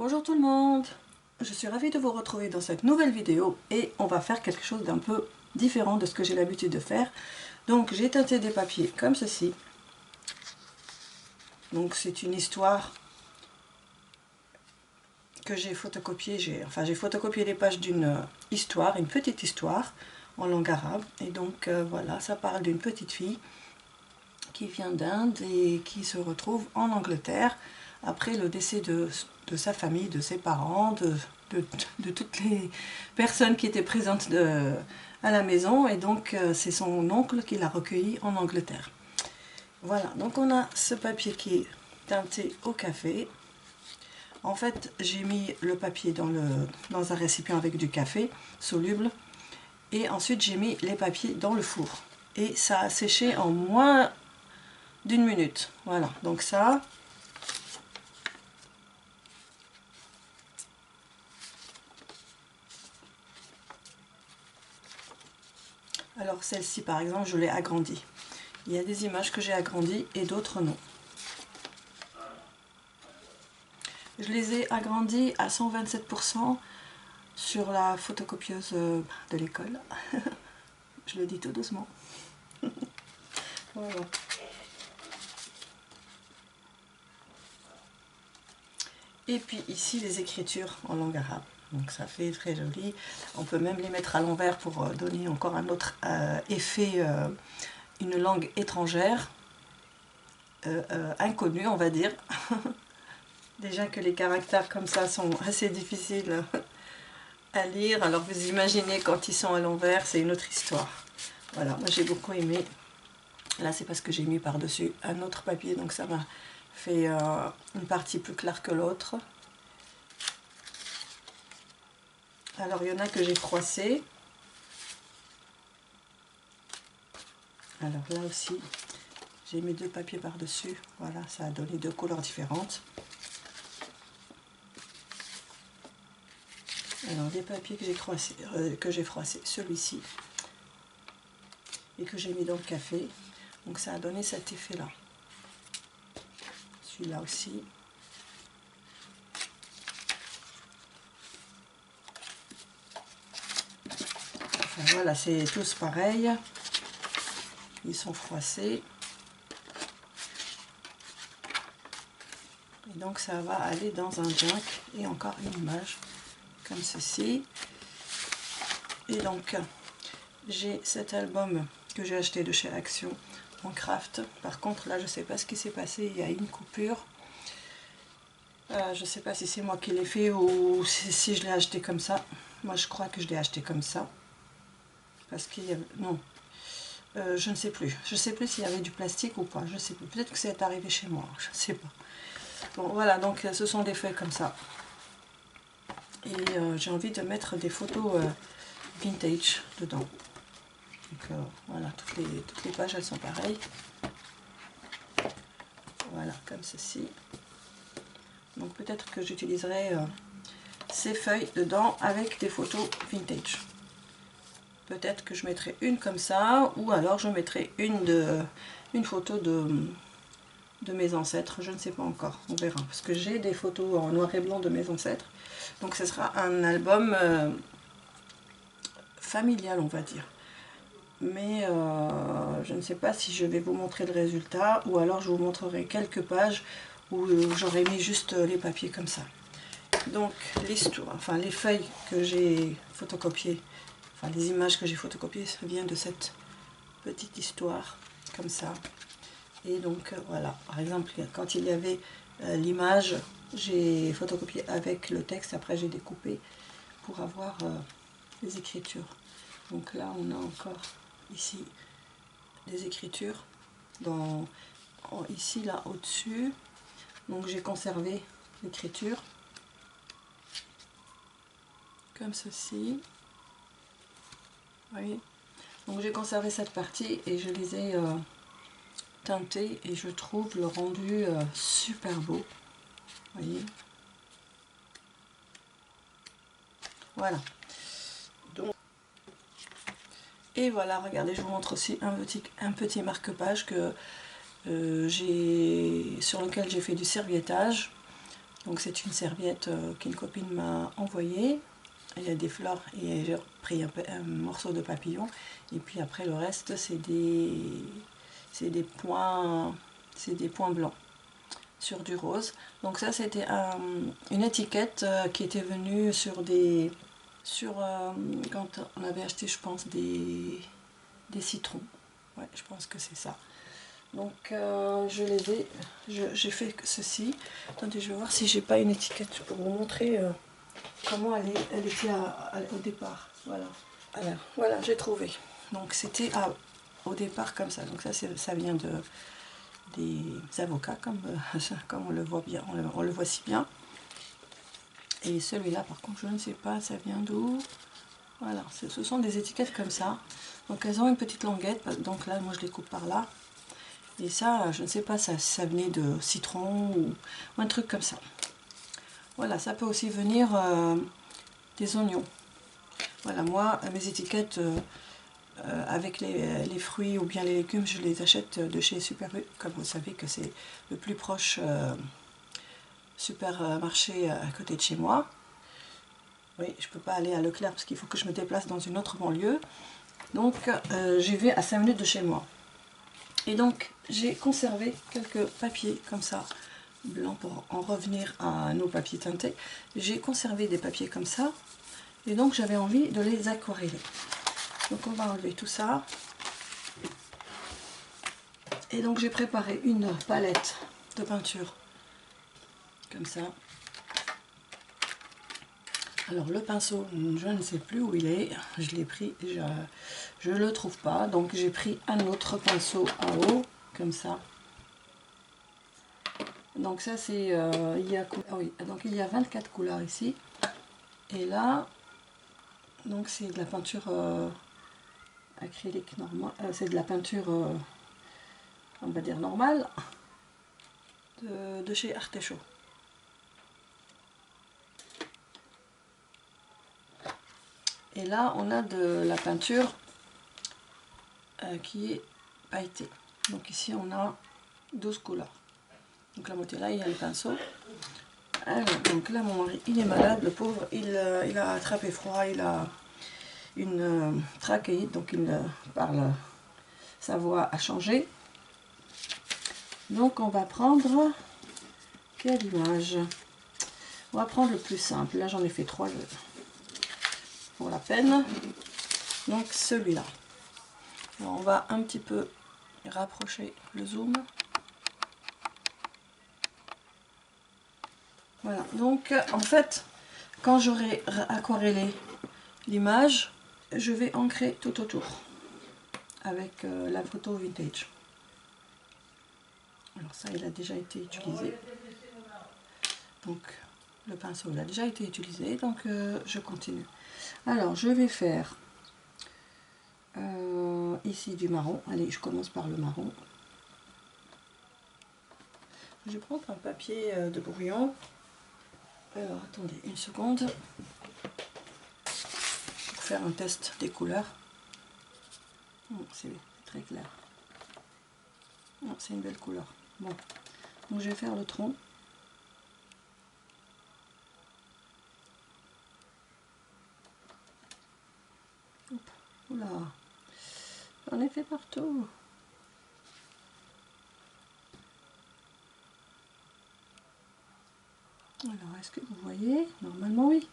Bonjour tout le monde, je suis ravie de vous retrouver dans cette nouvelle vidéo et on va faire quelque chose d'un peu différent de ce que j'ai l'habitude de faire. Donc j'ai teinté des papiers comme ceci. Donc c'est une histoire que j'ai photocopiée, j'ai photocopié les pages d'une histoire, une petite histoire en langue arabe. Et donc voilà, ça parle d'une petite fille qui vient d'Inde et qui se retrouve en Angleterre après le décès de sa famille, de ses parents, de toutes les personnes qui étaient présentes à la maison, et donc c'est son oncle qui l'a recueilli en Angleterre. Voilà, donc on a ce papier qui est teinté au café. En fait, j'ai mis le papier dans un récipient avec du café soluble, et ensuite j'ai mis les papiers dans le four. Et ça a séché en moins d'1 minute. Voilà, donc ça... Alors celle-ci par exemple, je l'ai agrandie. Il y a des images que j'ai agrandies et d'autres non. Je les ai agrandies à 127% sur la photocopieuse de l'école. Je le dis tout doucement. Voilà. Et puis ici les écritures en langue arabe. Donc ça fait très joli. On peut même les mettre à l'envers pour donner encore un autre effet, une langue étrangère, inconnue on va dire. Déjà que les caractères comme ça sont assez difficiles à lire, alors vous imaginez quand ils sont à l'envers, c'est une autre histoire. Voilà, moi j'ai beaucoup aimé. Là c'est parce que j'ai mis par-dessus un autre papier, donc ça m'a fait une partie plus claire que l'autre. Alors il y en a que j'ai froissé. Alors là aussi, j'ai mis 2 papiers par-dessus. Voilà, ça a donné 2 couleurs différentes. Alors des papiers que j'ai froissé, celui-ci, et que j'ai mis dans le café. Donc ça a donné cet effet-là. Celui-là aussi. Enfin, voilà, c'est tous pareil. Ils sont froissés. Et donc ça va aller dans un junk. Et encore une image comme ceci. Et donc j'ai cet album que j'ai acheté de chez Action en craft. Par contre là je ne sais pas ce qui s'est passé, il y a une coupure. Je ne sais pas si c'est moi qui l'ai fait ou si je l'ai acheté comme ça. Moi je crois que je l'ai acheté comme ça. Parce qu'il y a... Non. Je ne sais plus. Je ne sais plus s'il y avait du plastique ou pas. Je ne sais plus. Peut-être que c'est arrivé chez moi. Je ne sais pas. Bon voilà, donc ce sont des feuilles comme ça. Et j'ai envie de mettre des photos vintage dedans. Donc voilà, toutes les pages elles sont pareilles. Voilà, comme ceci. Donc peut-être que j'utiliserai ces feuilles dedans avec des photos vintage. Peut-être que je mettrai une comme ça, ou alors je mettrai une photo de mes ancêtres, je ne sais pas encore, on verra. Parce que j'ai des photos en noir et blanc de mes ancêtres. Donc ce sera un album familial, on va dire. Mais je ne sais pas si je vais vous montrer le résultat, ou alors je vous montrerai quelques pages où j'aurai mis juste les papiers comme ça. Donc enfin les feuilles que j'ai photocopiées, enfin les images que j'ai photocopiées, ça vient de cette petite histoire comme ça. Et donc voilà, par exemple quand il y avait l'image, j'ai photocopié avec le texte, après j'ai découpé pour avoir les écritures. Donc là on a encore ici des écritures ici là au-dessus. Donc j'ai conservé l'écriture comme ceci. Vous voyez, donc j'ai conservé cette partie et je les ai teintées et je trouve le rendu super beau. Vous voyez, voilà. Donc, et voilà, regardez, je vous montre aussi un petit marque-page que sur lequel j'ai fait du serviettage. Donc c'est une serviette qu'une copine m'a envoyée. Il y a des fleurs et j'ai pris un morceau de papillon. Et puis après le reste c'est des points blancs sur du rose. Donc ça c'était une étiquette qui était venue quand on avait acheté, je pense, des citrons. Ouais, je pense que c'est ça. Donc j'ai fait ceci. Attendez, je vais voir si j'ai pas une étiquette pour vous montrer comment elle était au départ. Voilà. Alors, voilà, j'ai trouvé. Donc c'était au départ comme ça. Donc ça vient des avocats, comme on le voit bien, on le voit si bien. Et celui-là, par contre, je ne sais pas, ça vient d'où. Voilà, ce sont des étiquettes comme ça. Donc elles ont une petite languette. Donc là, moi je les coupe par là. Et ça, je ne sais pas, ça venait de citron ou un truc comme ça. Voilà, ça peut aussi venir des oignons. Voilà, moi, mes étiquettes avec les fruits ou bien les légumes, je les achète de chez Super U. Comme vous savez que c'est le plus proche supermarché à côté de chez moi. Oui, je ne peux pas aller à Leclerc parce qu'il faut que je me déplace dans une autre banlieue. Donc, j'y vais à 5 minutes de chez moi. Et donc, j'ai conservé quelques papiers comme ça, blancs, pour en revenir à nos papiers teintés. J'ai conservé des papiers comme ça. Et donc, j'avais envie de les aquareller. Donc, on va enlever tout ça. Et donc, j'ai préparé une palette de peinture. Comme ça. Alors le pinceau, je ne sais plus où il est, je l'ai pris, je ne le trouve pas, donc j'ai pris un autre pinceau en haut, comme ça. Donc ça c'est, il y a 24 couleurs ici, et là, donc c'est de la peinture acrylique normale, c'est de la peinture, on va dire normale, de chez Artesho. Et là, on a de la peinture qui est pailletée. Donc ici, on a 12 couleurs. Donc la moitié là, il y a le pinceau. Alors, donc là, mon mari, il est malade, le pauvre. Il a attrapé froid, il a une trachéite, donc il parle, sa voix a changé. Donc on va prendre, quelle image? On va prendre le plus simple. Là, j'en ai fait 3 pour la peine. Donc celui-là. On va un petit peu rapprocher le zoom. Voilà, donc en fait, quand j'aurai aquarellé l'image, je vais ancrer tout autour avec la photo vintage. Alors ça, il a déjà été utilisé. Donc le pinceau, il a déjà été utilisé, donc je continue. Alors je vais faire ici du marron. Allez, je commence par le marron. Je vais prendre un papier de brouillon. Alors attendez une seconde pour faire un test des couleurs. C'est très clair. C'est une belle couleur. Bon, donc je vais faire le tronc. Hop. Oula, j'en ai fait partout. Alors, est-ce que vous voyez? Normalement, oui.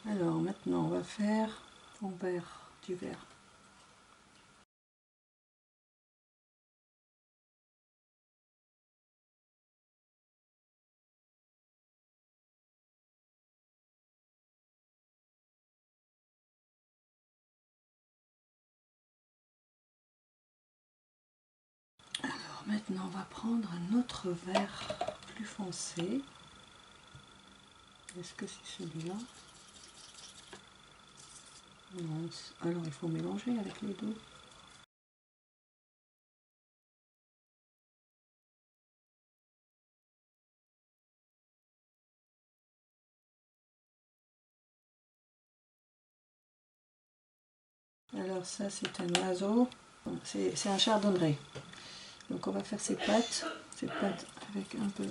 Alors, maintenant, on va faire en vert, du vert. Alors, maintenant, on va prendre un autre vert plus foncé. Est-ce que c'est celui-là? Non, alors il faut mélanger avec les deux. Alors ça c'est un oiseau, c'est un chardonneret. Donc on va faire ces pattes avec un peu.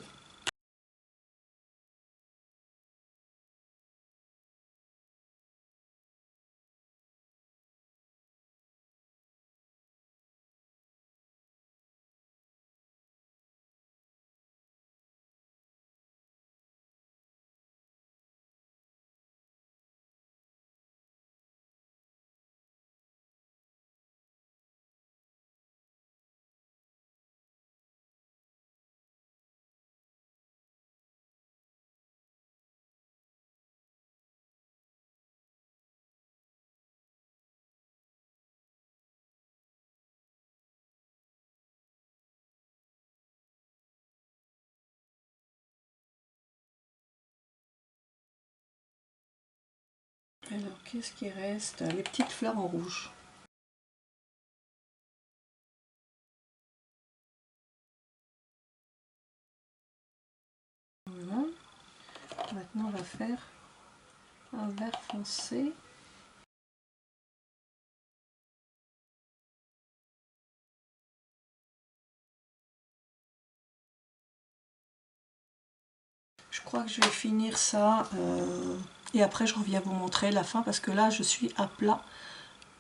Alors qu'est-ce qui reste? Les petites fleurs en rouge. Voilà. Maintenant on va faire un vert foncé. Je crois que je vais finir ça et après je reviens vous montrer la fin parce que là je suis à plat.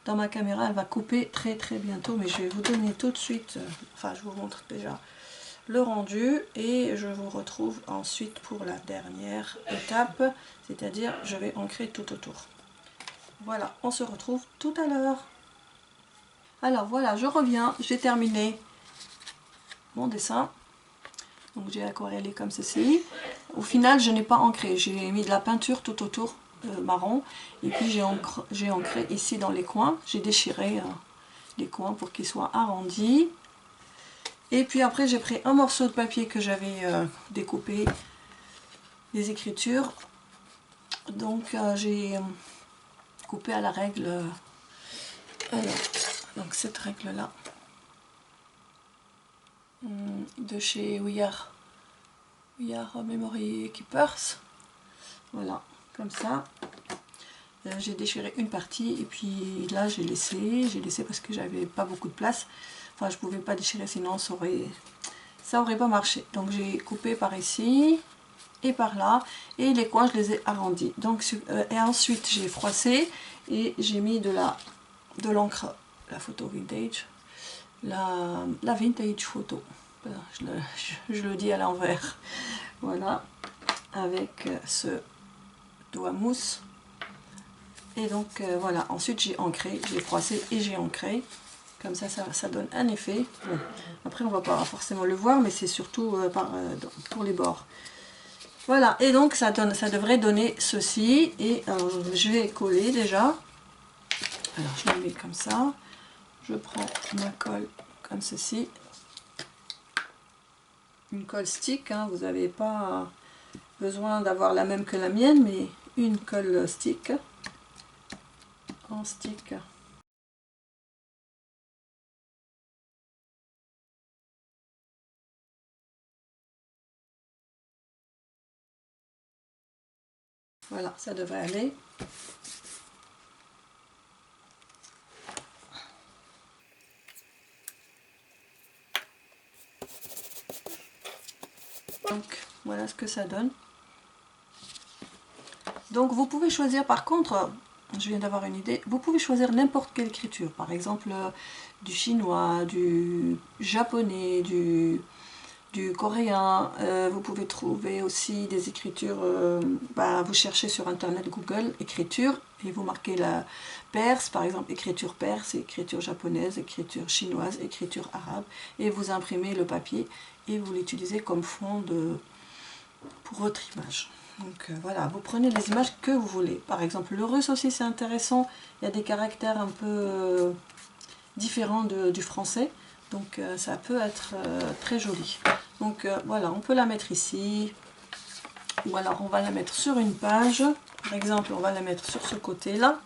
Dans ma caméra elle va couper très bientôt, mais je vais vous donner tout de suite, enfin je vous montre déjà le rendu et je vous retrouve ensuite pour la dernière étape, c'est-à-dire je vais ancrer tout autour. Voilà, on se retrouve tout à l'heure. Alors voilà, je reviens, j'ai terminé mon dessin. Donc j'ai aquarellé comme ceci. Au final je n'ai pas ancré, j'ai mis de la peinture tout autour marron et puis j'ai ancré ici dans les coins, j'ai déchiré les coins pour qu'ils soient arrondis. Et puis après j'ai pris un morceau de papier que j'avais découpé, des écritures. Donc j'ai coupé à la règle, donc cette règle là de chez We Are Memory Keepers. Voilà, comme ça. J'ai déchiré une partie et puis là j'ai laissé parce que j'avais pas beaucoup de place. Enfin je pouvais pas déchirer sinon ça aurait pas marché. Donc j'ai coupé par ici et par là et les coins je les ai arrondis. Donc et ensuite j'ai froissé et j'ai mis de l'encre, la photo vintage, la vintage photo. Je le dis à l'envers. Voilà, avec ce doigt mousse. Et donc voilà, ensuite j'ai ancré, j'ai froissé et j'ai ancré. Comme ça donne un effet. Bon, après on va pas forcément le voir, mais c'est surtout pour les bords. Voilà, et donc ça devrait donner ceci. Et alors, je vais coller déjà. Alors je le mets comme ça. Je prends ma colle comme ceci. Une colle stick, hein, vous n'avez pas besoin d'avoir la même que la mienne, mais une colle stick. En stick. Voilà, ça devrait aller. Donc voilà ce que ça donne. Donc vous pouvez choisir par contre, je viens d'avoir une idée, vous pouvez choisir n'importe quelle écriture, par exemple du chinois, du japonais, du coréen. Vous pouvez trouver aussi des écritures, vous cherchez sur internet Google écriture et vous marquez la perse, par exemple écriture perse, écriture japonaise, écriture chinoise, écriture arabe, et vous imprimez le papier et vous l'utilisez comme fond pour votre image. Donc voilà, vous prenez les images que vous voulez. Par exemple le russe aussi c'est intéressant, il y a des caractères un peu différents du français, donc ça peut être très joli. Donc voilà, on peut la mettre ici, ou alors on va la mettre sur une page. Par exemple on va la mettre sur ce côté là,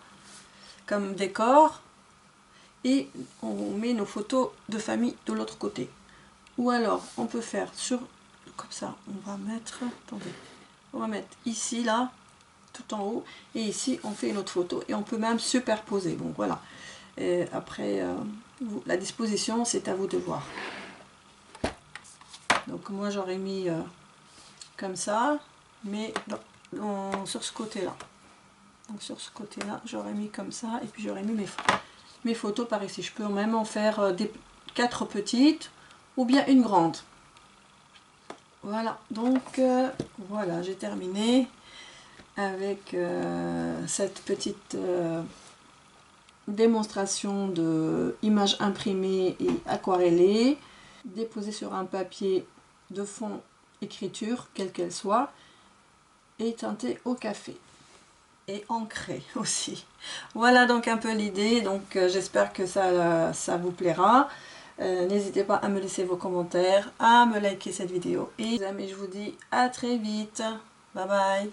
comme décor, et on met nos photos de famille de l'autre côté. Ou alors on peut faire comme ça, on va mettre, attendez, on va mettre ici là, tout en haut, et ici on fait une autre photo, et on peut même superposer. Bon voilà, Et après, la disposition, c'est à vous de voir. Donc moi j'aurais mis comme ça, mais sur ce côté-là. Donc sur ce côté-là, j'aurais mis comme ça, et puis j'aurais mis mes photos par ici. Je peux même en faire 4 petites, ou bien une grande. Voilà, donc voilà, j'ai terminé avec cette petite démonstration de images imprimées et aquarellées, déposées sur un papier de fond écriture, quelle qu'elle soit, et teintée au café. Et ancrée aussi. Voilà donc un peu l'idée, donc j'espère que ça vous plaira. N'hésitez pas à me laisser vos commentaires, à me liker cette vidéo. Et je vous dis à très vite. Bye bye.